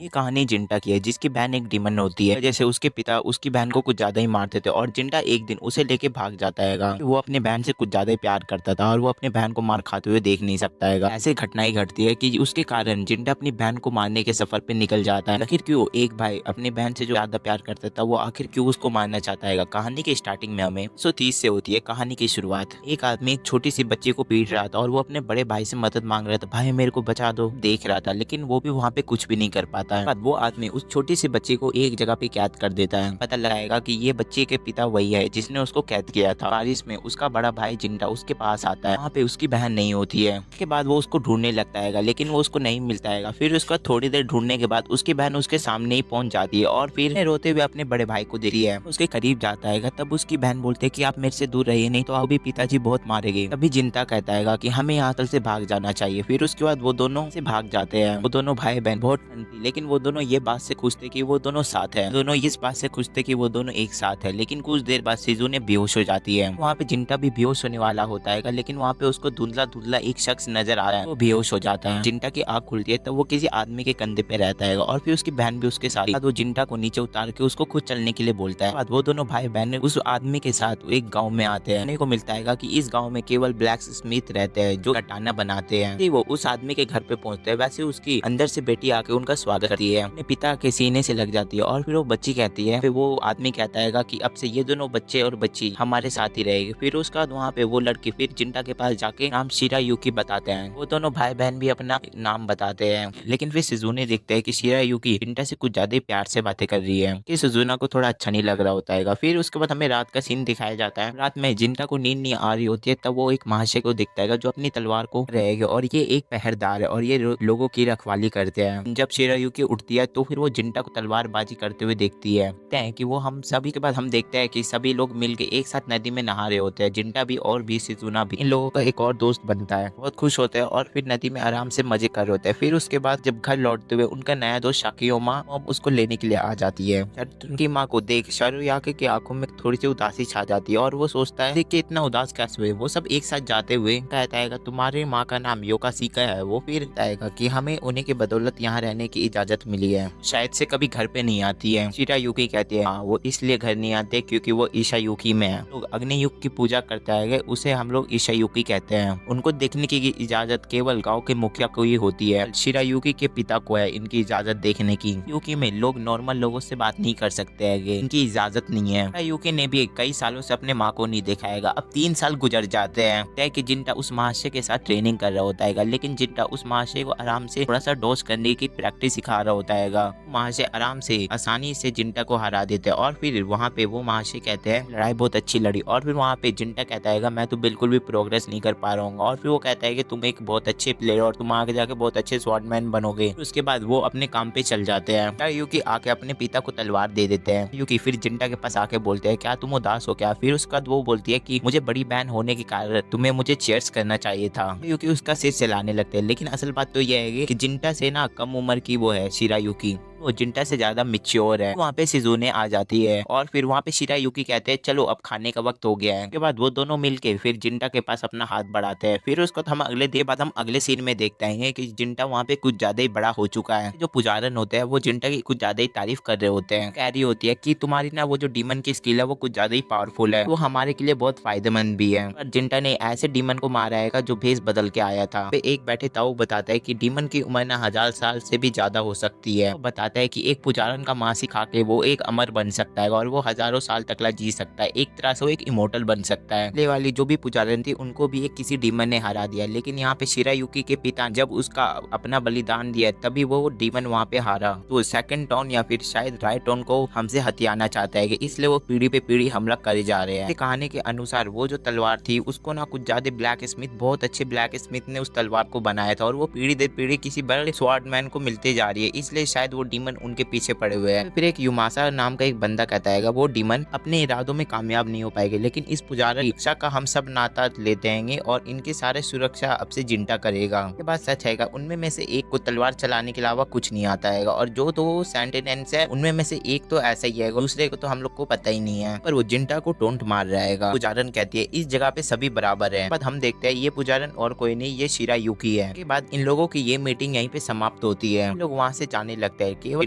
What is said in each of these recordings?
ये कहानी जिंटा की है, जिसकी बहन एक डीमन होती है। जैसे उसके पिता उसकी बहन को कुछ ज्यादा ही मारते थे और जिंटा एक दिन उसे लेके भाग जाता है। वो अपने बहन से कुछ ज्यादा ही प्यार करता था और वो अपने बहन को मार खाते हुए देख नहीं सकता है। ऐसे घटनाएं घटती है कि उसके कारण जिंटा अपनी बहन को मारने के सफर पे निकल जाता है। आखिर क्यों एक भाई अपनी बहन से जो ज्यादा प्यार करता था वो आखिर क्यों उसको मारना चाहता है। कहानी के स्टार्टिंग में हमें 130 से होती है कहानी की शुरुआत। एक आदमी एक छोटी सी बच्ची को पीट रहा था और वो अपने बड़े भाई से मदद मांग रहा था, भाई मेरे को बचा दो, देख रहा था, लेकिन वो भी वहाँ पे कुछ भी नहीं कर पाता है। वो आदमी उस छोटी सी बच्ची को एक जगह पे कैद कर देता है। पता लगाएगा कि ये बच्चे के पिता वही है जिसने उसको कैद किया था। बारिश में उसका बड़ा भाई जिंटा उसके पास आता है। वहाँ पे उसकी बहन नहीं होती है। उसके बाद वो उसको ढूंढने लगता है, लेकिन वो उसको नहीं मिलता है। फिर उसका थोड़ी देर ढूंढने के बाद उसकी बहन उसके सामने ही पहुंच जाती है और फिर रोते हुए अपने बड़े भाई को देखती है। उसके करीब जाता है, तब उसकी बहन बोलती है कि आप मेरे से दूर रहिए, नहीं तो अभी पिताजी बहुत मारेंगे। तभी जिंटा कहता है कि हमें यहाँ तल से भाग जाना चाहिए। फिर उसके बाद वो दोनों से भाग जाते हैं। वो दोनों भाई बहन बहुत ठंड थी, लेकिन वो दोनों ये बात से खुश थे कि वो दोनों साथ है। दोनों इस बात से खुश थे कि वो दोनों एक साथ है। लेकिन कुछ देर बाद शिजुने बेहोश हो जाती है। वहाँ पे जिंटा भी बेहोश होने वाला होता है, लेकिन वहाँ पे उसको धुंधला धुंधला एक शख्स नजर आ रहा है। वो बेहोश हो जाता है। जिंटा की आँख खुलती है तब वो किसी आदमी के कंधे पे रहता है और फिर उसकी बहन भी उसके साथ। वो जिंटा को नीचे उतार के उसको खुद चलने के लिए बोलता है। वो दोनों भाई बहन उस आदमी के साथ एक गाँव में आते हैं। देखने को मिलता है कि इस गाँव में केवल ब्लैक स्मिथ रहते हैं जो कटाना बनाते हैं। वो उस आदमी के घर पे पहुंचते हैं, वैसे उसकी अंदर से बेटी आके उनका स्वागत करती है, अपने पिता के सीने से लग जाती है और फिर वो बच्ची कहती है। फिर वो आदमी कहता है कि अब से ये दोनों बच्चे और बच्ची हमारे साथ ही रहेगी। फिर उसके बाद वहाँ पे वो लड़की फिर जिंटा के पास जाके नाम शिरायुकी बताते हैं। वो दोनों भाई बहन भी अपना नाम बताते हैं, लेकिन फिर शिजुने देखते हैं कि शिरायुकी जिंटा से कुछ ज्यादा प्यार से बातें कर रही है कि शिजुना को थोड़ा अच्छा नहीं लग रहा होता है। फिर उसके बाद हमें रात का सीन दिखाया जाता है। रात में जिंटा को नींद नहीं आ रही होती है, तब वो एक महाशय को दिखता है जो अपनी तलवार को रहेगा और ये एक पहरेदार है और ये लोगों की रखवाली करते हैं। जब शिरायुकी उठती है तो फिर वो जिंटा को तलवारबाजी करते हुए देखती है कि वो हम सभी के बाद हम देखते हैं कि सभी लोग मिलके एक साथ नदी में नहा रहे होते हैं। जिंटा भी और भी शिजुना भी इन लोगों का एक और दोस्त बनता है। बहुत खुश होते हैं और फिर नदी में आराम से मजे कर रहे होते हैं। फिर उसके बाद जब घर लौटते हुए उनका नया दोस्त शाकियोमा उसको लेने के लिए आ जाती है। उनकी माँ को देख शिरायुकी की आंखों में थोड़ी सी उदासी छा जाती है और वो सोचता है कि इतना उदास कैसे हुए। वो सब एक साथ जाते हुए कहता है तुम्हारे माँ का नाम योकासिका है। वो फिर बताएगा कि हमें उन्हीं की बदौलत यहाँ रहने की इजाजत मिली है, शायद से कभी घर पे नहीं आती है। शिरायुकी कहती है हाँ वो इसलिए घर नहीं आते क्योंकि वो ईशायुकी में है। लोग अग्नि युग की पूजा करता है, उसे हम लोग ईशायुकी कहते हैं। उनको देखने की इजाजत केवल गाँव के मुखिया को ही होती है। शिरायुकी के पिता को है इनकी इजाजत देखने की। यूकी में लोग नॉर्मल लोगों से बात नहीं कर सकते है, इनकी इजाजत नहीं है। शिरायुकी ने भी कई सालों से अपने माँ को नहीं देखा है। अब 3 साल गुजर जाते हैं। तय कि जिंटा उस महाशय के साथ ट्रेनिंग कर रहा होता है, लेकिन जिंटा उस महाशय को आराम से थोड़ा सा डोज करने की प्रैक्टिस सिखा रहा होता है। महाशय आराम से आसानी से जिंटा को हरा देते हैं और फिर वहाँ पे वो महाशय कहते हैं लड़ाई बहुत अच्छी लड़ी। और फिर वहाँ पे जिंटा कहता है मैं तो बिल्कुल भी प्रोग्रेस नहीं कर पा रहा हूँ। और फिर वो कहता है कि तुम एक बहुत अच्छे प्लेयर और तुम आगे जाके बहुत अच्छे स्वॉर्डमैन बनोगे। उसके बाद वो अपने काम पे चल जाते हैं। यूकी आके अपने पिता को तलवार दे देते हैं। यूकी फिर जिंटा के पास आके बोलते हैं क्या तुम उदास हो क्या। फिर उसके बाद वो बोलती है कि मुझे बड़ी बहन होने के कारण तुम्हें मुझे चीयर्स करना चाहिए था। यूकी उसका सिर चलाने लगते हैं, लेकिन असल बात तो यह है कि जिंटा से ना कम उम्र की वो है शिरायुकी, वो जिंटा से ज्यादा मिच्योर है। वहाँ पे शिजुने आ जाती है और फिर वहाँ पे शिरायुकी कहते हैं चलो अब खाने का वक्त हो गया है। उसके बाद वो दोनों मिलके फिर जिंटा के पास अपना हाथ बढ़ाते हैं। फिर उसको हम अगले सीन में देखते हैं कि जिंटा वहाँ पे कुछ ज्यादा ही बड़ा हो चुका है। जो पुजारन होते हैं वो जिंटा की कुछ ज्यादा ही तारीफ कर रहे होते हैं। कह रही होती है कि तुम्हारी ना वो जो डीमन की स्किल है वो कुछ ज्यादा ही पावरफुल है, वो हमारे के लिए बहुत फायदेमंद भी है। पर जिंटा ने ऐसे डीमन को मारा है जो भेस बदल के आया था। एक बैठे ताऊ बताता है कि डीमन की उम्र ना 1000 साल से भी ज्यादा हो सकती है। बताता है कि एक पुजारन का मांस खा के वो एक अमर बन सकता है और वो हजारों साल तक जी सकता है। एक तरह से वो एक इमोर्टल बन सकता है। ले वाली जो भी पुजारन थी उनको भी एक किसी डीमन ने हरा दिया, लेकिन यहाँ पे शिरायुकी के पिता जब उसका अपना बलिदान दिया तभी वो डीमन वहाँ पे हारा। तो सेकंड टॉन या फिर शायद राइट टॉन को हमसे हथियाना चाहता है, इसलिए वो पीढ़ी पे पीढ़ी हमला करे जा रहे हैं। कहानी के अनुसार वो जो तलवार थी उसको ना कुछ ज्यादा ब्लैक स्मिथ, बहुत अच्छे ब्लैक स्मिथ ने उस तलवार को बनाया था और वो पीढ़ी दर पीढ़ी किसी बड़े स्वॉर्डमैन को मिलते जा रही है, इसलिए शायद वो डीमन उनके पीछे पड़े हुए हैं। फिर एक युमासा नाम का एक बंदा कहता है वो डीमन अपने इरादों में कामयाब नहीं हो पाएंगे, लेकिन इस पुजारी शिक्षा का हम सब नाता लेते हैं और इनके सारे सुरक्षा अब से जिंटा करेगा। ये बात सच है, उनमें में से एक को तलवार चलाने के अलावा कुछ नहीं आता है और जो दो सेंटेनेंस है उनमें में से एक तो ऐसा ही है, दूसरे को तो हम लोग को पता ही नहीं है, पर वो जिंटा को टोंट मार रहा है। पुजारन कहती है इस जगह पे सभी बराबर है। हम देखते हैं ये पुजारन और कोई नहीं, ये शिरायुकी है। के बाद इन लोगों की ये मीटिंग यहीं पे समाप्त होती है। लोग वहाँ से जाने लगते हैं केवल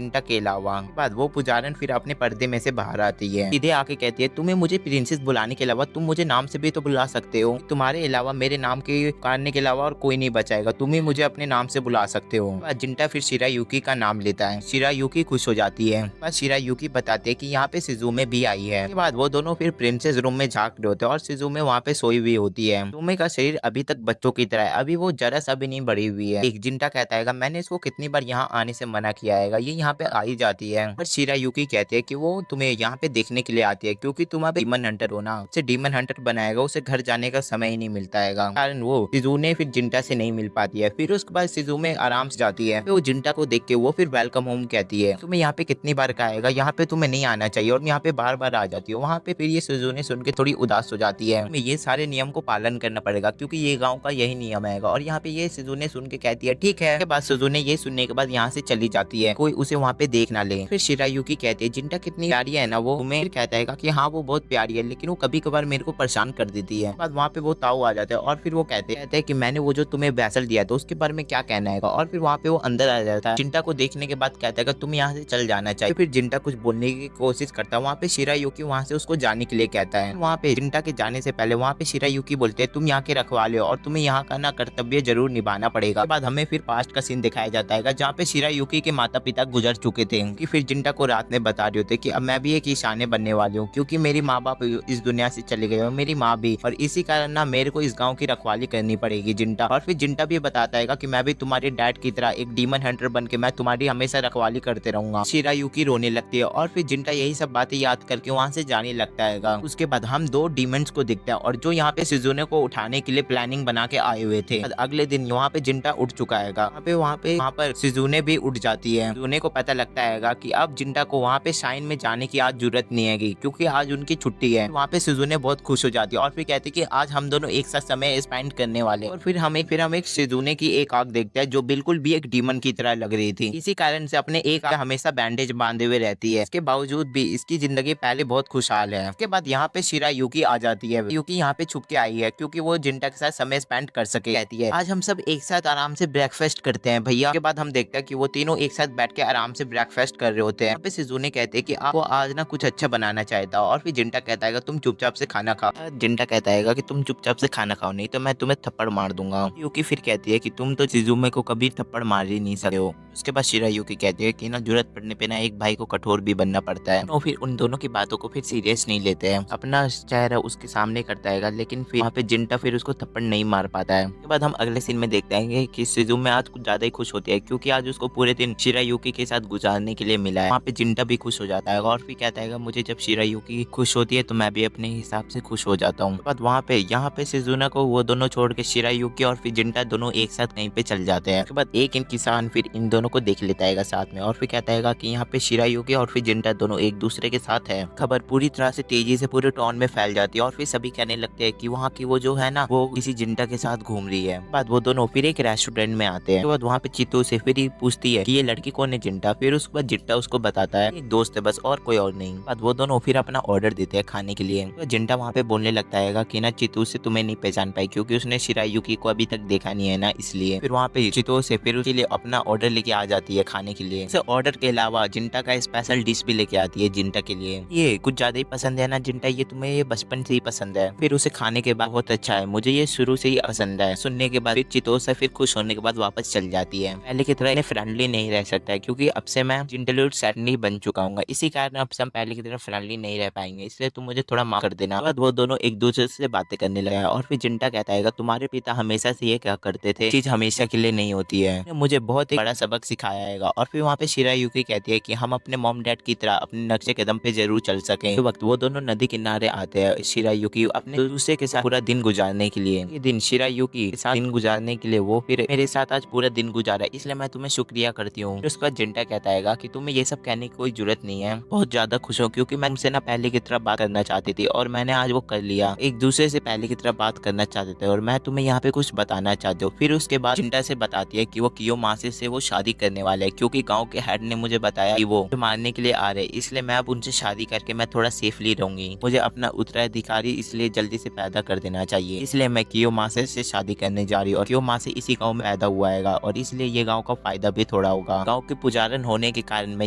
जिंटा के अलावा। बाद वो पुजारन फिर अपने पर्दे में से बाहर आती है, सीधे आके कहती है तुम्हें मुझे प्रिंसेस बुलाने के अलावा तुम मुझे नाम से भी तो बुला सकते हो, तुम्हारे अलावा मेरे नाम के पुकारने के अलावा और कोई नहीं बचाएगा, तुम ही मुझे अपने नाम से बुला सकते हो। बाद जिंटा फिर शिरायुकी का नाम लेता है, शिरायुकी खुश हो जाती है। बाद शिरायुकी बताते है कि यहाँ पे शिजुमे भी आई है। उसके बाद वो दोनों फिर प्रिंसेस रूम में झांक रहे होते हैं और शिजुमे वहाँ पे सोई हुई होती है। शिजुमे का शरीर अभी तक बच्चों की तरह है, अभी वो जरा सा भी नहीं बढ़ी हुई है। एक जिंटा कहता है मैंने इसको कितनी बार यहाँ आने से मना किया है, ये यहाँ पे आ ही जाती है। और शिरायुकी कहते हैं कि वो तुम्हें यहाँ पे देखने के लिए आती है क्योंकि तुम अब डीमन हंटर हो ना, उसे डीमन हंटर बनाएगा, उसे घर जाने का समय ही नहीं मिलता है, कारण वो शिजुने फिर जिंटा से नहीं मिल पाती है। फिर उसके बाद शिजुमे आराम से जाती है, फिर वो जिंटा को देख के वो फिर वेलकम होम कहती है, तुम्हें यहाँ पे कितनी बार कहा, यहाँ पे तुम्हें नहीं आना चाहिए और यहाँ पे बार बार आ जाती हो। वहाँ पे फिर ये शिजुने सुन के थोड़ी उदास हो जाती है, तुम्हें ये सारे नियम को पालन करना पड़ेगा क्योंकि ये गाँव का यही नियम है। और यहाँ पे ये शिजुने सुन के कहती है ठीक है। बाद शिजुने ये सुनने के बाद यहाँ से चली जाती है, कोई उसे वहाँ पे देख ना ले। फिर शिरायुकी कहती है जिंटा कितनी प्यारी है ना वो, तुम्हें कहता है कि हाँ वो बहुत प्यारी है लेकिन वो कभी कभार मेरे को परेशान कर देती है। बाद वहाँ पे वो ताऊ आ जाता है और फिर वो कहते हैं कि मैंने वो जो तुम्हें वैसल दिया था उसके बारे में क्या कहना है। और फिर वहाँ पे वो अंदर आ जाता है, जिंटा को देखने के बाद कहता है कि तुम यहाँ से चल जाना चाहिए। फिर जिंटा कुछ बोलने की कोशिश करता है, वहाँ पे शिरायुकी वहाँ से उसको जाने के लिए कहता है। वहाँ पे जिंटा के जाने से पहले वहाँ पे शिरायुकी बोलते हैं तुम यहाँ के रखवाले हो और तुम्हें यहाँ का ना कर्तव्य जरूर निभाना पड़ेगा। बाद हमें फिर पास्ट का सीन दिखाया जाता है जहाँ पे शिरायुकी के माता पिता गुजर चुके थे कि फिर जिंटा को रात में बता रहे होते कि अब मैं भी एक ईशाने बनने वाली हूँ क्योंकि मेरी माँ बाप इस दुनिया से चले गए और मेरी माँ भी, और इसी कारण ना मेरे को इस गांव की रखवाली करनी पड़ेगी जिंटा। और फिर जिंटा भी बताता है कि मैं भी तुम्हारे डैड की तरह एक डीमन हंटर बन के मैं तुम्हारी हमेशा रखवाली करते रहूंगा। शिरायुकी रोने लगती है और फिर जिंटा यही सब बातें याद करके वहाँ से जाने लगता है। उसके बाद हम दो डीमंस को दिखता है और जो यहाँ पे शिजुने को उठाने के लिए प्लानिंग बना के आए हुए थे। अगले दिन यहाँ पे जिंटा उठ चुका है, वहाँ पर शिजुने भी उठ जाती है। शिजुने को पता लगता है कि अब जिंटा को वहाँ पे शाइन में जाने की आज जरूरत नहीं है क्योंकि आज उनकी छुट्टी है। वहाँ पे शिजुने बहुत खुश हो जाती है और फिर कहती है कि आज हम दोनों एक साथ समय स्पेंड करने वाले। और फिर हम एक शिजुने की एक आंख देखते हैं जो बिल्कुल भी एक डीमन की तरह लग रही थी, इसी कारण से अपने एक आंख हमेशा बैंडेज बांधे हुए रहती है। इसके बावजूद भी इसकी जिंदगी पहले बहुत खुशहाल है। उसके बाद यहाँ पे शिरायुकी आ जाती है, युकी यहाँ पे छुप के आई है क्योंकि वो जिंटा के साथ समय स्पेंड कर सके। कहती है आज हम सब एक साथ आराम से ब्रेकफास्ट करते हैं भैया। के बाद हम देखते हैं कि वो तीनों एक साथ बैठ के आराम से ब्रेकफास्ट कर रहे होते हैं। यहाँ पे शिजुने कहते हैं कि आपको आज ना कुछ अच्छा बनाना चाहता और फिर जिंटा कहता है तुम चुपचाप से खाना खाओ। जिंटा कहता है कि तुम चुपचाप से खाना खाओ नहीं तो मैं तुम्हें थप्पड़ मार दूंगा। युकी फिर कहती है कि तुम तो शिजुमे को कभी थप्पड़ मार ही नहीं सकते हो। उसके बाद शिरायुकी कहती है कि ना जरूरत पड़ने पे ना एक भाई को कठोर भी बनना पड़ता है। तो फिर उन दोनों की बातों को फिर सीरियस नहीं लेते हैं, अपना चेहरा उसके सामने करता है लेकिन फिर वहाँ पे जिंटा फिर उसको थप्पड़ नहीं मार पाता है। उसके बाद हम अगले सीन में देखते हैं कि शिजुमे आज कुछ ज्यादा ही खुश होती है क्योंकि आज उसको पूरे दिन शिरायुकी के साथ गुजारने के लिए मिला है। वहाँ पे जिंटा भी खुश हो जाता है और फिर कहता है मुझे जब शिरायुकी खुश होती है तो मैं भी अपने हिसाब से खुश हो जाता हूँ। बाद वहाँ पे यहाँ पे शिजुना को वो दोनों छोड़ के शिरायुकी और फिर जिंटा दोनों एक साथ कहीं पे चल जाते हैं। उसके बाद एक किसान फिर इन दोनों को देख लेता है साथ में और फिर कहता है कि यहाँ पे शिरायुकी और फिर जिंटा दोनों एक दूसरे के साथ है। खबर पूरी तरह से तेजी से पूरे टाउन में फैल जाती है और फिर सभी कहने लगते हैं कि वहाँ की वो जो है ना वो किसी जिंटा के साथ घूम रही है। बाद वो दोनों फिर एक रेस्टोरेंट में आते हैं। उसके बाद वहाँ पे चित्तू से फिर पूछती है कि ये लड़की कौन है जिंटा। फिर उसके बाद जिंटा उसको बताता है एक दोस्त है बस और कोई और नहीं। बाद वो दोनों फिर अपना ऑर्डर देते हैं खाने के लिए। तो जिंटा वहाँ पे बोलने लगता है कि ना चित्तू से तुम्हें नहीं पहचान पाई क्योंकि उसने शिरायुकी को अभी तक देखा नहीं है ना, इसलिए। फिर वहाँ पे चित्तू से फिर उसके लिए अपना ऑर्डर लेके आ जाती है खाने के लिए। ऑर्डर के अलावा जिंटा का स्पेशल डिश भी लेके आती है जिंटा के लिए। ये कुछ ज्यादा ही पसंद है ना जिंटा, ये तुम्हें ये बचपन से ही पसंद है। फिर उसे खाने के बाद बहुत अच्छा है, मुझे ये शुरू से ही पसंद है। सुनने के बाद फिर चित्तो से फिर खुश होने के बाद वापस चल जाती है। पहले की तरह फ्रेंडली नहीं रह सकता है क्योंकि अब से मैं जिंटलूड सैटनी बन चुका हूँ, इसी कारण अब से हम पहले की तरह फ्रेंडली नहीं रह पाएंगे, इसलिए तुम मुझे थोड़ा माफ कर देना। बाद वो दोनों एक दूसरे से बातें करने लगा और फिर जिंटा कहता है तुम्हारे पिता हमेशा से ये क्या करते थे, चीज हमेशा के लिए नहीं होती है, मुझे बहुत ही बड़ा सबक सिखाया है। और फिर वहाँ पे शिरायुकी कहती है कि हम अपने मॉम डैड की तरह अपने नक्शे कदम पे जरूर चल सकें। तो वक्त वो दोनों नदी किनारे आते हैं शिरायुकी अपने दूसरे के साथ पूरा दिन गुजारने के लिए। ये दिन शिरायुकी के साथ दिन गुजारने के लिए वो फिर मेरे साथ आज पूरा दिन गुजारा, इसलिए मैं तुम्हें शुक्रिया करती हूँ। उसके बाद जिंटा कहता है कि तुम्हें ये सब कहने की कोई जरूरत नहीं है, बहुत ज्यादा खुश हूँ क्योंकि मैं तुमसे ना पहले की तरह बात करना चाहती थी और मैंने आज वो कर लिया। एक दूसरे से पहले की तरह बात करना चाहते थे और मैं तुम्हें यहाँ पे कुछ बताना चाहती हूँ। फिर उसके बाद जिंटा से बताती है कि वो कियोमासे से वो शादी करने वाले है क्योंकि गाँव के हेड ने मुझे बताया कि वो मारने के लिए आ रहे, इसलिए मैं अब उनसे शादी करके मैं थोड़ा सेफली रहूंगी। मुझे अपना उत्तराधिकारी इसलिए जल्दी से पैदा कर देना चाहिए, इसलिए मैं कियोमासे से शादी करने जा रही हूँ। और कियोमासे इसी गाँव में पैदा हुआ है और इसलिए ये गाँव का फायदा भी थोड़ा होगा। गाँव के पुजारन होने के कारण मैं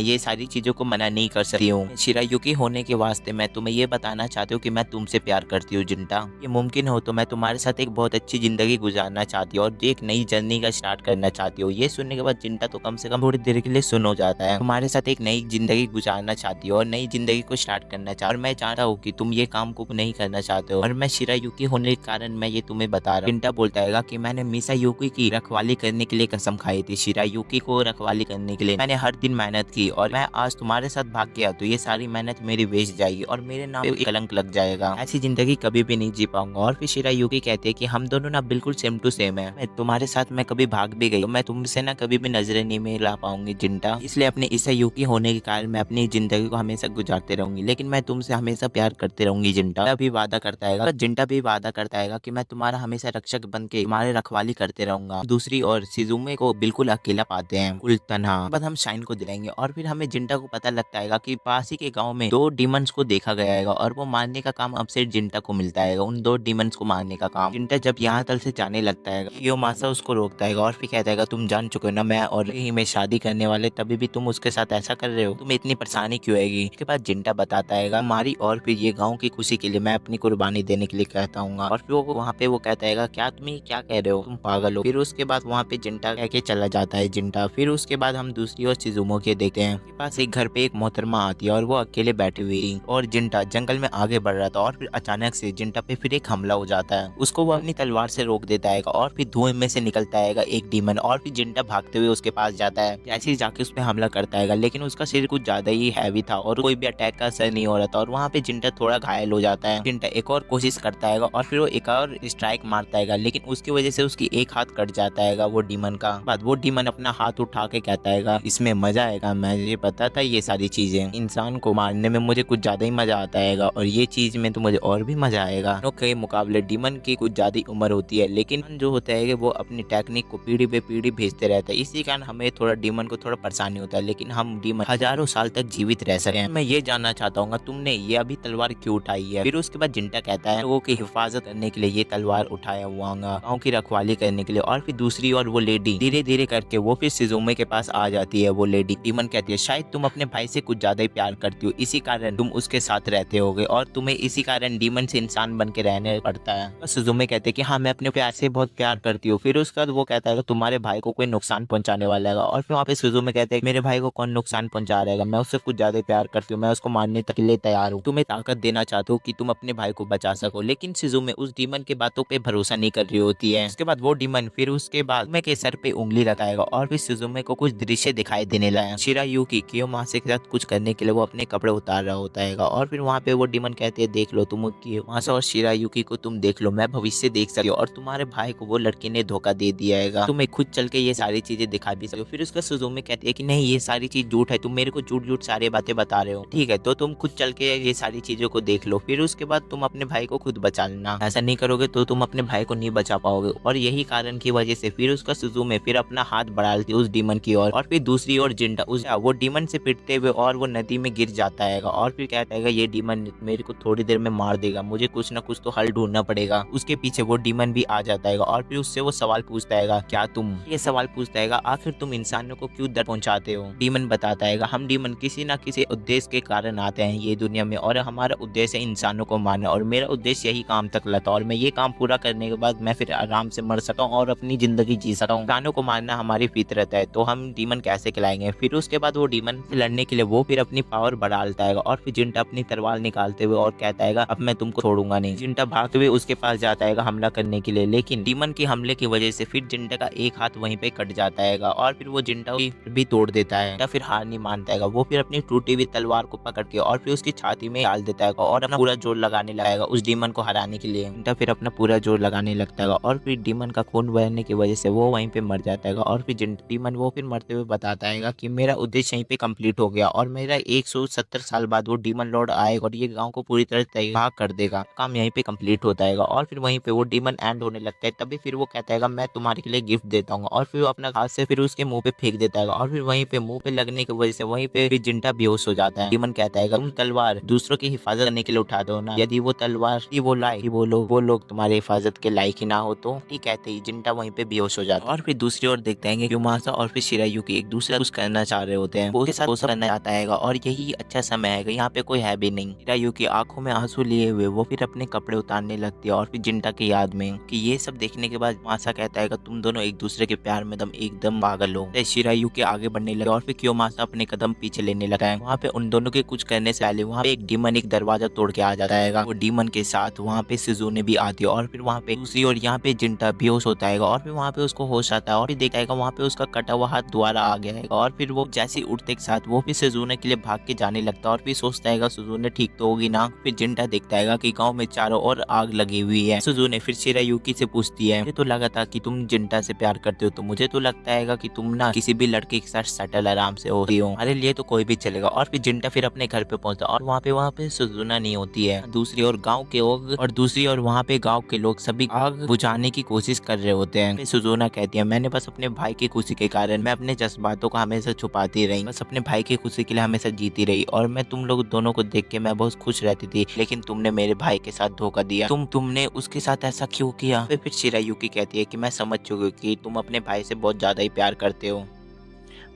ये सारी चीजों को मना नहीं कर सकती हूँ। शिरायुकी होने के वास्ते मैं तुम्हें ये बताना चाहती हूँ कि मैं तुमसे प्यार करती हूँ जिंटा। ये मुमकिन हो तो मैं तुम्हारे साथ एक बहुत अच्छी जिंदगी गुजारना चाहती हूँ और एक नई जर्नी का स्टार्ट करना चाहती हूँ। ये सुनने के बाद जिंटा तो कम से कम थोड़ी देर के लिए सुन हो जाता है। तुम्हारे साथ एक नई जिंदगी गुजारना चाहती हूँ और नई जिंदगी को स्टार्ट करना चाहती हूँ, और मैं चाहता हूँ कि तुम ये काम को नहीं करना चाहते हो और मैं शिरायुकी होने के कारण मैं ये तुम्हें बता रहा हूँ। जिंटा बोलता है कि मैंने मिसायुकी की रखवाली करने के लिए कसम खाई थी। शिरायुकी को रखवाली करने के लिए मैंने हर दिन मेहनत की और मैं आज तुम्हारे साथ भाग गया तो ये सारी मेहनत मेरी वेस्ट जाएगी और मेरे नाम पे कलंक लग जाएगा। ऐसी जिंदगी कभी भी नहीं जी पाऊंगा। और फिर शिरायुकी कहते हैं कि हम दोनों ना बिल्कुल सेम टू सेम है। मैं तुम्हारे साथ मैं कभी भाग भी गई तो मैं तुमसे ना कभी भी नजरें नहीं मिला पाऊंगी जिंटा। इसलिए अपने इसायुकी होने के कारण मैं अपनी जिंदगी को हमेशा गुजारते रहूंगी, लेकिन मैं तुमसे हमेशा प्यार करते रहूंगी जिंटा। भी वादा करता है जिंटा भी वादा करता है कि मैं तुम्हारा हमेशा रक्षक बन के तुम्हारे रखवाली करते रहूंगा। दूसरी ओर शिजुमे को बिल्कुल अकेला पाते हैं, कुल तन्हा। बाद हम शाइन को दिलाएंगे और फिर हमें जिंटा को पता लगता है कि पास ही के गांव में 2 डीमंस को देखा गया है और वो मारने का काम अब से जिंटा को मिलता है। उन 2 डीमंस को मारने का काम जिंटा जब यहाँ तल से जाने लगता है, कियोमासा उसको रोकता है और फिर कहता है तुम जान चुके हो ना मैं और ही में शादी करने वाले, तभी भी तुम उसके साथ ऐसा कर रहे हो, तुम्हें इतनी परेशानी क्यों आएगी। इसके बाद जिंटा बताता है हमारी और फिर ये गाँव की खुशी के लिए मैं अपनी कुर्बानी देने के लिए कहता हूँ। और फिर वो वहाँ पे वो कहता है क्या तुम क्या कह रहे हो, तुम पागल हो। फिर उसके बाद वहाँ पे जिंटा कह के चला जाता है जिंटा। फिर उसके बाद हम दूसरी ओर शिजुमो के देखते हैं। उसके पास एक घर पे एक मोहतरमा आती है और वो अकेले बैठी हुई थी और जिंटा जंगल में आगे बढ़ रहा था और फिर अचानक से जिंटा पे फिर एक हमला हो जाता है। उसको वो अपनी तलवार से रोक देता है और फिर धुएं में से निकलता है एक डीमन और फिर जिंटा भागते हुए उसके पास जाता है। जैसे ही जाके उस पर हमला करता है लेकिन उसका सिर कुछ ज्यादा ही हैवी था और कोई भी अटैक का असर नहीं हो रहा था और वहाँ पे जिंटा थोड़ा घायल हो जाता है। जिंटा एक और कोशिश करता है और फिर वो एक और स्ट्राइक मारता है लेकिन उसकी वजह से उसकी एक हाथ कट जाता है वो डीमन का। बाद वो डीमन अपना हाथ उठा के कहता है इसमें मजा आएगा, मुझे पता था ये सारी चीजें इंसान को मारने में मुझे कुछ ज्यादा ही मजा आता है और ये चीज में तो मुझे और भी मजा आएगा। के मुकाबले डीमन की कुछ ज्यादा उम्र होती है लेकिन जो होता है कि वो अपनी टेक्निक को पीढ़ी पे पीढ़ी भेजते रहते हैं, इसी कारण हमें थोड़ा डीमन को थोड़ा परेशानी होता है लेकिन हम डीमन हजारों साल तक जीवित रह सके। मैं ये जानना चाहता हूँ तुमने ये अभी तलवार क्यों उठाई है। फिर उसके बाद जिंटा कहता है लोगों की हिफाजत करने के लिए ये तलवार उठाया हुआ गाँव की रखवाली करने के लिए। और फिर दूसरी ओर वो लेडी धीरे धीरे करके वो फिर शिजुमे के पास आ जाती है। वो लेडी डीमन कहती है शायद तुम अपने भाई से कुछ ज्यादा ही प्यार करती हो, इसी कारण तुम उसके साथ रहते होगे और तुम्हें इसी कारण डीमन से इंसान बन के रहने पड़ता है। तो शिजुमे कहते हैं कि हाँ मैं अपने प्यार से बहुत प्यार करती हूँ। फिर उसके बाद वो कहता है तुम्हारे भाई को कोई नुकसान पहुंचाने वाला है और फिर वहाँ पे शिजुमे कहते हैं मेरे भाई को कौन नुकसान पहुंचा रहेगा, मैं उससे कुछ ज्यादा प्यार करती हूँ, मैं उसको मारने तक के लिए तैयार हूँ, तुम्हें ताकत देना चाहता हूँ कि तुम अपने भाई को बचा सको। लेकिन शिजुमे उस डीमन की बातों पे भरोसा नहीं कर रही होती है। उसके बाद वो डीमन फिर उसके बाद शिजुमे के सर पे उंगली रखाएगा और फिर शिजुमे को कुछ दृश्य दिखाई देने लगा। शिरायुकी कियोमासा के साथ कुछ करने के लिए वो अपने कपड़े उतार रहा होता है और फिर वहाँ पे वो डीमन कहते हैं देख लो तुम कियोमासा और शिरायुकी को तुम देख लो, मैं भविष्य देख सकती हूँ और तुम्हारे भाई को वो लड़की ने धोखा दे दिया है, तुम्हें खुद चल के ये सारी चीजें दिखा भी सकते हो। फिर उसका शिजुमे कहती है कि नहीं ये सारी चीज झूठ है, तुम मेरे को झूठ झूठ सारी बातें बता रहे हो, ठीक है तो तुम खुद चल के ये सारी चीजों को देख लो, फिर उसके बाद तुम अपने भाई को खुद बचा लेना, ऐसा नहीं करोगे तो तुम अपने भाई को नहीं बचा पाओगे। और यही कारण की वजह से फिर उसका शिजुमे फिर अपना हाथ बढ़ा लेती है उस डीमन की ओर और फिर दूसरी ओर जिंटा उस वो डीमन से पिटते हुए और वो नदी में गिर जाता है और फिर कहता है ये डीमन मेरे को थोड़ी देर में मार देगा, मुझे कुछ ना कुछ तो हल ढूंढना पड़ेगा। उसके पीछे वो डीमन भी आ जाता है और फिर उससे वो सवाल पूछता है क्या तुम ये सवाल पूछता है आखिर तुम इंसानों को क्यों दर्द पहुंचाते हो। डीमन बताता है हम डीमन किसी ना किसी उद्देश्य के कारण आते हैं ये दुनिया में और हमारा उद्देश्य है इंसानों को मारना और मेरा उद्देश्य यही काम तक लता और मैं ये काम पूरा करने के बाद मैं फिर आराम से मर सकता हूँ और अपनी जिंदगी जी सकता हूँ। इंसानों को मारना हमारी फितरत है तो हम डीमन कैसे खिलाएंगे। फिर उसके बाद वो डीमन से लड़ने के लिए वो फिर अपनी पावर बढ़ा लेता है और फिर जिंटा अपनी तलवार निकालते हुए और कहता है अब मैं तुमको छोड़ूंगा नहीं। जिंटा भागते हुए उसके पास जाता है हमला करने के लिए लेकिन डीमन के हमले की वजह से फिर जिंटा का एक हाथ वहीं पे कट जाता है और फिर वो जिंटा भी तोड़ देता है। फिर हार नहीं मानता है वो फिर अपनी टूटी हुई तलवार को पकड़ के और फिर उसकी छाती में डाल देता है और अपना पूरा जोर लगाने लगेगा उस डीमन को हराने के लिए। जिंटा फिर अपना पूरा जोर लगाने लगता है और फिर डीमन का खून बहने की वजह से वो वहीं पे मर जाता है और फिर डीमन वो फिर मरते हुए बताता है कि मेरा उद्देश्य यहीं पे कंप्लीट हो गया और मेरा 170 साल बाद वो डीमन लॉर्ड आएगा और ये गांव को पूरी तरह भाग कर देगा, काम यहीं पे कंप्लीट होता है और फिर वहीं पे वो डीमन एंड होने लगता है। तभी फिर वो कहता है मैं तुम्हारे के लिए गिफ्ट देता हूँ और फिर वो अपना हाथ से फिर उसके मुंह पे फेंक देता है और फिर वहीं पे मुंह पे लगने की वजह से वहीं पे फिर जिंटा बेहोश हो जाता है। डीमन कहता है तुम तलवार दूसरों की हिफाजत करने के लिए उठा दो ना, यदि वो तलवार वो लायक वो लोग तुम्हारी हिफाजत के लायक ही ना हो तो ठीक कहते ही जिंटा वहीं पे बेहोश हो जाता है। और फिर दूसरी ओर देखते हैं कियोमासा और फिर शिरायुकी एक दूसरा कुछ करना चाह रहे होते हैं, वो उसके साथ वो सब करना चाहता है और यही अच्छा समय है। यहाँ पे कोई है भी नहीं। शिरायु की आंखों में आंसू लिए हुए वो फिर अपने कपड़े उतारने लगती है और फिर जिंटा की याद में कि ये सब देखने के बाद मासा कहता है कि तुम दोनों एक दूसरे के प्यार में एकदम पागल हो। शिरायु के आगे बढ़ने लगे और फिर कियोमासा अपने कदम पीछे लेने लगा है। वहाँ पे उन दोनों के कुछ करने से पहले वहाँ पे एक डीमन एक दरवाजा तोड़ के आ जाता है। वो डीमन के साथ वहाँ पे सिजुने भी आती है और फिर वहाँ पे दूसरी और यहाँ पे जिंटा बेहोश होता है और फिर वहाँ पे उसको होश आता है और फिर देखता है वहाँ पे उसका कटा हुआ हाथ दोबारा आ गया है और फिर वो जैसे उठते के साथ वो फिर सिजुने के लिए भाग के जाने लगता है और फिर सोचता है सिजुने ठीक तो होगी ना। फिर जिंटा देखता है कि गाँव में चारों ओर आग लगी हुई है। सिजुने फिर शिरायुकी से पूछती है, मुझे तो लगा था कि तुम जिंटा से प्यार करते हो, तो मुझे तो लगता है कि तुम ना किसी भी लड़के के साथ सटल आराम से होती हो, हमारे लिए तो कोई भी चलेगा। और फिर जिंटा फिर अपने घर पे पहुंचता और वहाँ पे सुजुना नहीं होती है। दूसरी ओर गाँव के लोग और दूसरी ओर वहाँ पे गाँव के लोग सभी आग बुझाने की कोशिश कर रहे होते हैं। सुजुना कहती है, मैंने बस अपने भाई की खुशी के कारण मैं अपने जज्बातों को हमेशा छुपाती रही, बस अपने भाई की खुशी के लिए हमेशा जीती रही और मैं तुम लोग दोनों को देख के मैं बहुत खुश रहती थी, लेकिन तुमने मेरे भाई के साथ धोखा दिया। तुमने उसके साथ ऐसा क्यों किया? फिर शिरायुकी कहती है कि मैं समझ चुकी हूँ कि तुम अपने भाई से बहुत ज्यादा ही प्यार करते हो।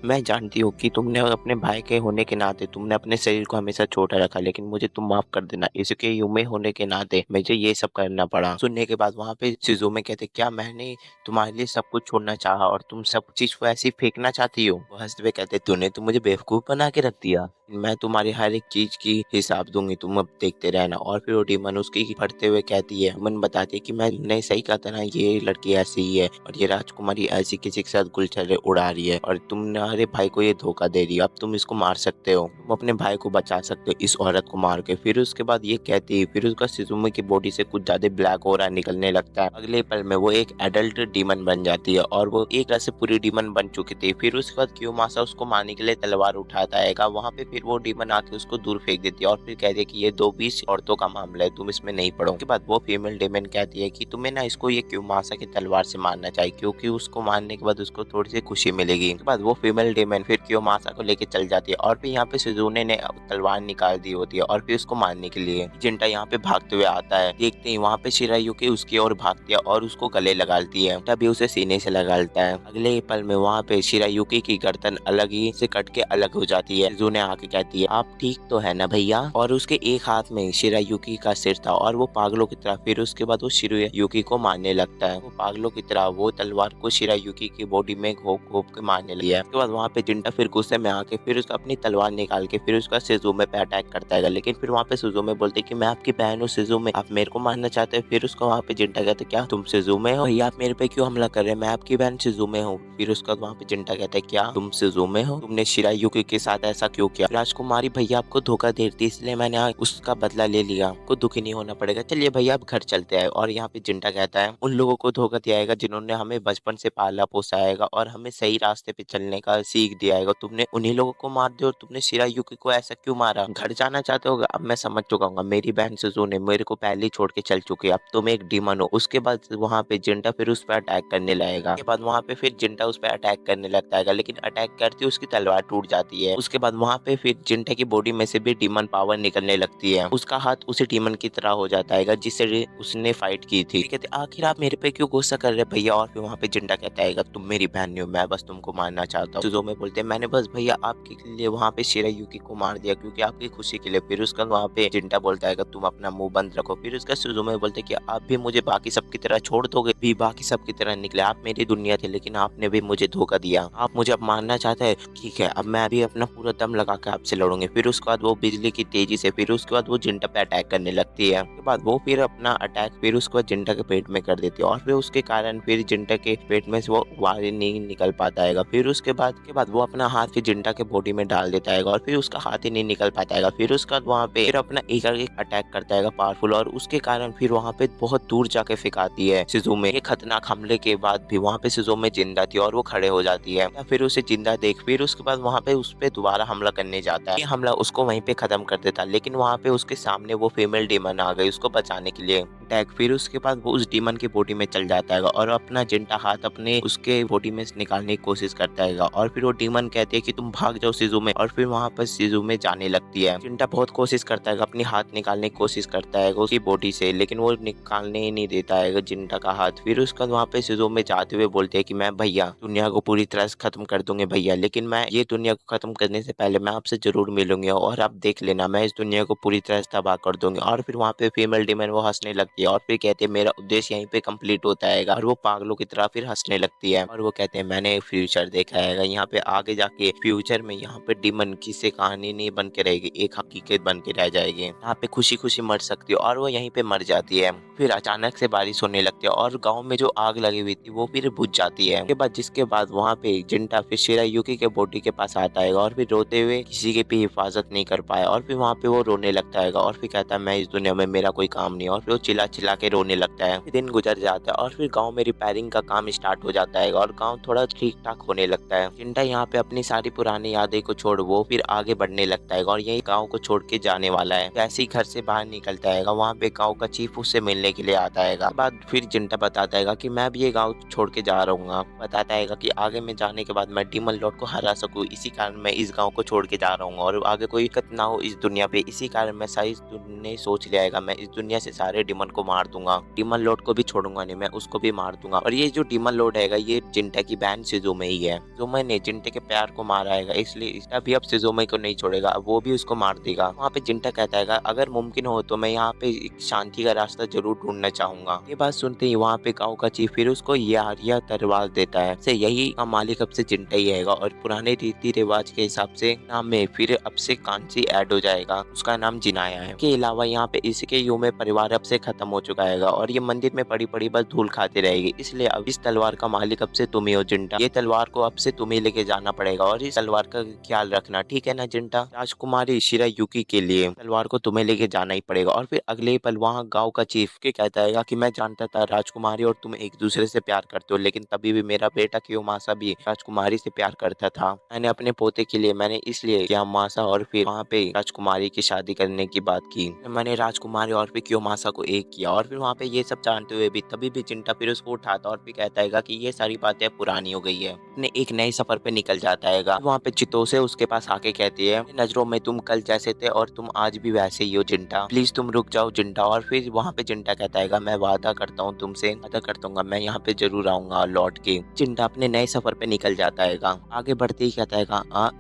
मैं जानती हूँ कि तुमने अपने भाई के होने के नाते तुमने अपने शरीर को हमेशा छोटा रखा, लेकिन मुझे तुम माफ कर देना, इसके युमे होने के नाते मुझे ये सब करना पड़ा। सुनने के बाद वहाँ पे शिजुमे कहते, क्या मैंने तुम्हारे लिए सब कुछ छोड़ना चाहा और तुम सब चीज को ऐसी फेंकना चाहती हो? वो हंसते हुए कहते, तूने तो मुझे बेवकूफ बना के रख दिया, मैं तुम्हारी हर एक चीज की हिसाब दूंगी, तुम अब देखते रहना। और फिर वो डीमन उसकी फटते हुए कहती है, डीमन बताती है कि मैंने सही कहा था ना, ये लड़की ऐसी ही है और ये राजकुमारी ऐसी किसी के साथ गुलछर्रे उड़ा रही है और तुम्हारे भाई को ये धोखा दे रही है, अब तुम इसको मार सकते हो, तुम अपने भाई को बचा सकते हो इस औरत को मार के। फिर उसके बाद ये कहती है, फिर उसका सिजुमे की बॉडी से कुछ ज्यादा ब्लैक ऑरा निकलने लगता है। अगले पल में वो एक एडल्ट डीमन बन जाती है और वो एक तरह से पूरी डीमन बन चुकी थी। फिर उसके बाद कियोमासा उसको मारने के लिए तलवार उठाता है। वहाँ पे फिर वो डीमन आके उसको दूर फेंक देती है और फिर कहती है कि ये 2 20 औरतों का मामला है, तुम इसमें नहीं पड़ो। उसके बाद वो फीमेल डीमन कहती है कि तुम्हें ना इसको ये कियोमासा की तलवार से मारना चाहिए, क्योंकि उसको मारने के बाद उसको थोड़ी सी खुशी मिलेगी। उसके बाद वो फीमेल डीमन फिर कियोमासा को लेके चल जाती है और फिर यहाँ पे सिजुने ने तलवार निकाल दी होती है और फिर उसको मारने के लिए जिंटा यहाँ पे भागते हुए आता है। देखते ही वहाँ पे शिरायुकी उसकी ओर भागती है और उसको गले लगाती है, तभी उसे सीने से लगा लेता है। अगले ही पल में वहाँ पे शिरायुकी की गर्दन अलग ही से कट के अलग हो जाती है। सिजुने आके कहती है, आप ठीक तो है ना भैया? और उसके एक हाथ में शिरायुकी का सिर था और वो पागलों की तरह फिर उसके बाद वो शिरायुकी को मारने लगता है। वो पागलों की तरह वो तलवार को शिरायुकी की बॉडी में घोप घोप के मारने लगा। उसके बाद वहाँ पे जिंटा फिर गुस्से में आके फिर उसका अपनी तलवार निकाल के फिर उसका सिजुमे पे अटैक करता है। लेकिन फिर वहाँ पे सिजुमे बोलते कि मैं आपकी बहन हूँ सिजुमे, आप मेरे को मारना चाहते हैं? फिर उसका वहाँ पे जिंटा कहते, क्या तुम सिजुमे हो भैया, आप मेरे पे क्यों हमला कर रहे हैं? मैं आपकी बहन सिजुमे हूँ। फिर उसका वहाँ पे जिंटा कहता है, क्या तुम सिजुमे हो? तुमने शिरायुकी के साथ ऐसा क्यों किया? राजकुमारी भैया आपको धोखा दे रही थी, इसलिए मैंने उसका बदला ले लिया, आपको दुखी नहीं होना पड़ेगा, चलिए भैया आप घर चलते हैं। और यहाँ पे जिंटा कहता है, उन लोगों को धोखा दिया है जिन्होंने हमें बचपन से पाला पोसा है और हमें सही रास्ते पे चलने का सीख दिया है, तुमने उन्हीं लोगों को मार दिया और तुमने शिरायुकी को ऐसा क्यों मारा? घर जाना चाहते हो? अब मैं समझ चुका हूँ, मेरी बहन सिजुने मेरे को पहले ही छोड़ के चल चुकी है, अब तुम एक डीमन हो। उसके बाद वहाँ पे जिंटा फिर उस पर अटैक करने लगेगा। उसके बाद वहाँ पे फिर जिंटा उस पर अटैक करने लगता है, लेकिन अटैक करती है उसकी तलवार टूट जाती है। उसके बाद वहाँ पे फिर जिंटा की बॉडी में से भी डीमन पावर निकलने लगती है, उसका हाथ उसी डीमन की तरह हो जाता है जिससे उसने फाइट की थी। कहते आखिर आप मेरे पे क्यों गुस्सा कर रहे भैया? और फिर वहाँ पे जिंटा कहता है, तुम मेरी बहन नहीं हो, मैं बस तुमको मारना चाहता हूँ। सिजुमे बोलते हैं, मैंने बस भैया आपके लिए वहाँ पे शिरायुकी को मार दिया क्योंकि आपकी खुशी के लिए। फिर उसका वहाँ पे जिंटा बोलता है तुम अपना मुंह बंद रखो। फिर उसका सिजुमे बोलते कि आप भी मुझे बाकी सबकी तरह छोड़ दोगे? भी बाकी सबकी तरह निकले, आप मेरी दुनिया थे, लेकिन आपने भी मुझे धोखा दिया, आप मुझे अब मारना चाहते हैं, ठीक है अब मैं अभी अपना पूरा दम लगा के आपसे लड़ूंगी। फिर उसके बाद वो बिजली की तेजी से फिर उसके बाद वो जिंटा पे अटैक करने लगती है। उसके बाद वो फिर अपना अटैक फिर उसके बाद जिंटा के पेट में कर देती है और फिर उसके कारण फिर जिंटा के पेट में से वो वायु नहीं निकल पाता है। फिर उसके बाद वो अपना हाथ फिर जिंटा के बॉडी में डाल देता है और फिर उसका हाथ ही नहीं निकल पाता है। फिर उसके बाद वहाँ पे फिर अपना एक अटैक करता है पावरफुल, और उसके कारण फिर वहाँ पे बहुत दूर जाके फेंकाती है सिजुमे। ये खतरनाक हमले के बाद भी वहाँ पे सिजुमे जिंदा थी और वो खड़े हो जाती है। फिर उसे जिंदा देख फिर उसके बाद वहाँ पे उस पे दोबारा हमला करने जाता है। ये हमला उसको वहीं पे खत्म कर देता, लेकिन वहाँ पे उसके सामने वो फीमेल डीमन आ गई उसको बचाने के लिए। टैग। फिर उसके बाद वो उस डीमन की बॉडी में चल जाता है और अपना जिंटा हाथ अपने उसके बॉडी में से निकालने की कोशिश करता है और फिर वो डीमन कहती है कि तुम भाग जाओ शिजुमे, और फिर वहाँ पर शिजुमे जाने लगती है। जिंटा बहुत कोशिश करता है, अपनी हाथ निकालने की कोशिश करता है उसकी बॉडी से, लेकिन वो निकालने ही नहीं देता है जिंटा का हाथ। फिर उसका वहाँ पे शिजुमे जाते हुए बोलते हैं कि मैं भैया दुनिया को पूरी तरह से खत्म कर दूंगे भैया, लेकिन मैं ये दुनिया को खत्म करने से पहले मैं आपसे जरूर मिलूंगी और आप देख लेना मैं इस दुनिया को पूरी तरह से तबाह कर दूंगी। और फिर वहाँ पे फीमेल डीमन वो हंसने लगती है और फिर कहते हैं मेरा उद्देश्य यहीं पे कंप्लीट होता है, और वो पागलों की तरह फिर हंसने लगती है और वो कहते हैं मैंने फ्यूचर देखा है, यहाँ पे आगे जाके फ्यूचर में यहाँ पे डीमन की से कहानी नहीं बन के रहेगी, एक हकीकत बन के रह जाएगी, यहाँ पे खुशी खुशी मर सकती है। और वो यहीं पे मर जाती है। फिर अचानक से बारिश होने लगती है और गांव में जो आग लगी हुई थी वो फिर बुझ जाती है। जिसके बाद वहाँ पे जिंटा फिर शिरायुकी के बॉडी के पास आता है और फिर रोते हुए किसी की भी हिफाजत नहीं कर पाया, और फिर वहाँ पे वो रोने लगता है और फिर कहता है मैं इस दुनिया में मेरा कोई काम नहीं, और फिर वो चिल्ला चिल्ला के रोने लगता है। दिन गुजर जाता है और फिर गाँव में रिपेयरिंग का काम स्टार्ट हो जाता है और गाँव थोड़ा ठीक ठाक होने लगता है। जिंटा यहाँ पे अपनी सारी पुरानी यादें को छोड़ वो फिर आगे बढ़ने लगता है और यही गाँव को छोड़ के जाने वाला है। जैसे ही घर से बाहर निकलता है वहाँ पे गाँव का चीफ उससे मिलने के लिए आता है। बाद फिर जिंटा बताता है कि मैं भी ये गाँव छोड़ के जा रहा हूँ। बताता है कि आगे में जाने के बाद मैं डीमन लॉर्ड को हरा सकूं, इसी कारण मैं इस गांव को छोड़ के जा रहा हूँ और आगे कोई दिक्कत ना हो इस दुनिया पे, इसी कारण मैं सारी ने सोच लिया है मैं इस दुनिया से सारे डीमन को मार दूंगा, डीमन लॉर्ड को भी छोड़ूंगा नहीं, मैं उसको भी मार दूंगा। और ये जो डीमन लॉर्ड है ये जिंटा की बहन शिजुमे ही है। शिजुमे ने जिंटे के प्यार को मारा है, इसलिए इसका भी अब शिजुमे को नहीं छोड़ेगा, वो भी उसको मार देगा। वहाँ पे जिंटा कहता है अगर मुमकिन हो तो मैं यहाँ पे एक शांति का रास्ता जरूर ढूंढना चाहूंगा। ये बात सुनते ही वहाँ पे गाँव का चीफ फिर उसको यारिया तलवार देता है। से यही का मालिक अब से जिंटा ही रहेगा और पुराने रीति रिवाज के हिसाब से नाम में फिर अब से कांची ऐड हो जाएगा, उसका नाम जिनाया है। के अलावा यहाँ पे इसके युमे परिवार अब से खत्म हो चुका है और ये मंदिर में पड़ी पड़ी बस धूल खाती रहेगी, इसलिए अब इस तलवार का मालिक अब से तुम ही हो जिंटा। ये तलवार को अब से तुम्हें लेके जाना पड़ेगा और इस तलवार का ख्याल रखना, ठीक है ना जिंटा। राजकुमारी शिरायुकी के लिए तलवार को तुम्हें लेके जाना ही पड़ेगा। और फिर अगले ही पल वहाँ गाँव का चीफ के कहता है कि मैं जानता था राजकुमारी और तुम एक दूसरे से प्यार करते हो, लेकिन तभी भी मेरा बेटा कियोमासा भी राजकुमारी से प्यार करता था। मैंने अपने पोते के लिए मैंने इसलिए कियोमासा और फिर वहाँ पे राजकुमारी की शादी करने की बात की। मैंने राजकुमारी और फिर कियोमासा को एक किया। और फिर वहाँ पे ये सब जानते हुए भी तभी भी चिंटा फिर उसको उठाता और फिर कहता है कि ये सारी बातें पुरानी हो गई है, अपने एक नए सफर पे निकल जाता है। वहाँ पे चितोसे उसके पास आके कहती है नजरों में तुम कल जैसे थे और तुम आज भी वैसे ही हो जिंटा, प्लीज तुम रुक जाओ जिंटा। और फिर वहाँ पे जिंटा कहता है मैं वादा करता हूँ तुमसे, वादा करता हूँ मैं यहाँ पे जरूर आऊंगा लौट के। जिंटा अपने नए सफर पे निकल जाता है। आगे बढ़ते ही कहता है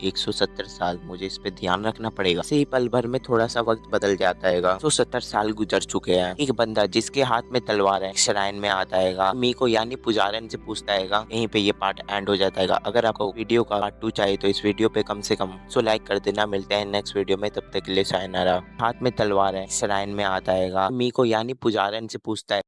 170 साल, मुझे इस पे ध्यान रखना पड़ेगा। इसी पल भर में थोड़ा सा वक्त बदल जाता है। 170 साल गुजर चुके हैं। एक बंदा जिसके हाथ में तलवार है श्राइन में आता है, मीको यानी पुजारन से पूछता है। यहीं पे ये पार्ट एंड हो जाता है। अगर आपको वीडियो का पार्ट 2 चाहिए तो इस वीडियो पे कम से कम लाइक कर देना। मिलते हैं नेक्स्ट वीडियो में, तब तक के लिए सायनारा। हाथ में तलवार है श्राइन में आता है, मीको यानी पुजारन से पूछता है